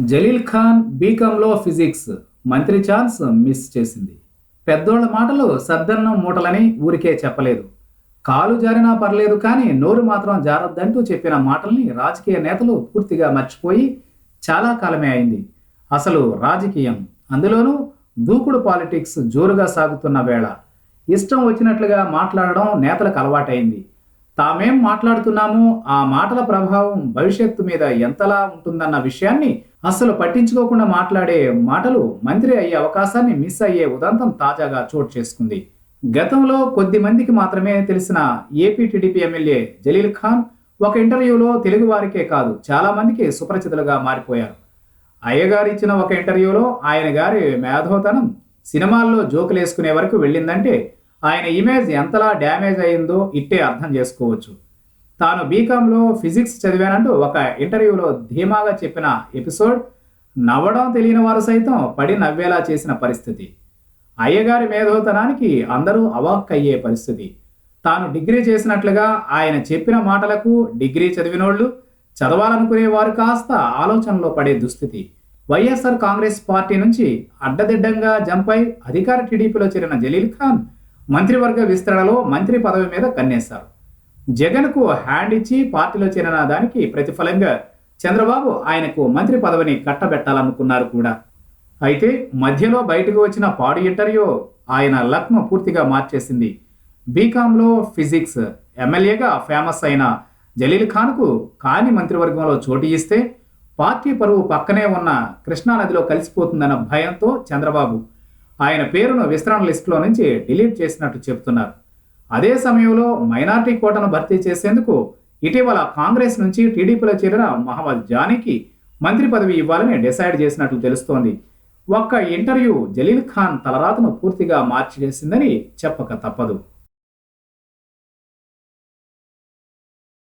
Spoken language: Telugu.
జలీల్ ఖాన్ బీకాంలో ఫిజిక్స్ మంత్రి ఛాన్స్ మిస్ చేసింది. పెద్దోళ్ల మాటలు సద్దన్నం మూటలని ఊరికే చెప్పలేదు. కాలు జారినా పర్లేదు కానీ నోరు మాత్రం జారొద్దంటూ చెప్పిన మాటల్ని రాజకీయ నేతలు పూర్తిగా మర్చిపోయి చాలా కాలమే అయింది. అసలు రాజకీయం, అందులోనూ దూకుడు పాలిటిక్స్ జోరుగా సాగుతున్న వేళ ఇష్టం వచ్చినట్లుగా మాట్లాడడం నేతలకు అలవాటైంది. తామేం మాట్లాడుతున్నామో ఆ మాటల ప్రభావం భవిష్యత్తు మీద ఎంతలా ఉంటుందన్న విషయాన్ని అస్సలు పట్టించుకోకుండా మాట్లాడే మాటలు మంత్రి అయ్యే అవకాశాన్ని మిస్ అయ్యే ఉదంతం తాజాగా చోటు చేసుకుంది. గతంలో కొద్ది మందికి మాత్రమే తెలిసిన ఏపీ టీడీపీ ఎమ్మెల్యే జలీల్ ఖాన్ ఒక ఇంటర్వ్యూలో తెలుగు వారికే కాదు చాలా మందికి సుపరిచితులుగా మారిపోయారు. అయ్యగారు ఇచ్చిన ఒక ఇంటర్వ్యూలో ఆయన గారి మేధోతనం సినిమాల్లో జోకులేసుకునే వరకు వెళ్ళిందంటే ఆయన ఇమేజ్ ఎంతలా డ్యామేజ్ అయిందో ఇట్టే అర్థం చేసుకోవచ్చు. తాను బీకాంలో ఫిజిక్స్ చదివానంటూ ఒక ఇంటర్వ్యూలో ధీమాగా చెప్పిన ఎపిసోడ్ నవ్వడం తెలియని వారు సైతం పడి నవ్వేలా చేసిన పరిస్థితి. అయ్యగారి మేధోతనానికి అందరూ అవాక్కయ్యే పరిస్థితి. తాను డిగ్రీ చేసినట్లుగా ఆయన చెప్పిన మాటలకు డిగ్రీ చదివినోళ్ళు, చదవాలనుకునేవారు కాస్త ఆలోచనలో పడే దుస్థితి. వైఎస్ఆర్ కాంగ్రెస్ పార్టీ నుంచి అడ్డదిడ్డంగా జంపై అధికార టీడీపీలో చేరిన జలీల్ ఖాన్ మంత్రివర్గ విస్తరణలో మంత్రి పదవి మీద కన్నేశారు. జగన్కు హ్యాండ్ ఇచ్చి పార్టీలో చేరిన దానికి ప్రతిఫలంగా చంద్రబాబు ఆయనకు మంత్రి పదవిని కట్టబెట్టాలనుకున్నారు కూడా. అయితే మధ్యలో బయటకు వచ్చిన పాడు ఇంటర్వ్యూ ఆయన లక్ను పూర్తిగా మార్చేసింది. బీకాంలో ఫిజిక్స్ ఎమ్మెల్యేగా ఫేమస్ అయిన జలీల్ ఖాన్కు కాని మంత్రివర్గంలో చోటు ఇస్తే పార్టీ పరువు పక్కనే ఉన్న కృష్ణానదిలో కలిసిపోతుందన్న భయంతో చంద్రబాబు ఆయన పేరును విస్తరణ లిస్టులో నుంచి డిలీట్ చేసినట్టు చెబుతున్నారు. అదే సమయంలో మైనార్టీ కోటను భర్తీ చేసేందుకు ఇటీవల కాంగ్రెస్ నుంచి టీడీపీలో చేరిన మహమ్మద్ జానీకి మంత్రి పదవి ఇవ్వాలని డిసైడ్ చేసినట్లు తెలుస్తోంది. ఒక్క ఇంటర్వ్యూ జలీల్ ఖాన్ తలరాతను పూర్తిగా మార్చివేసిందని చెప్పక తప్పదు.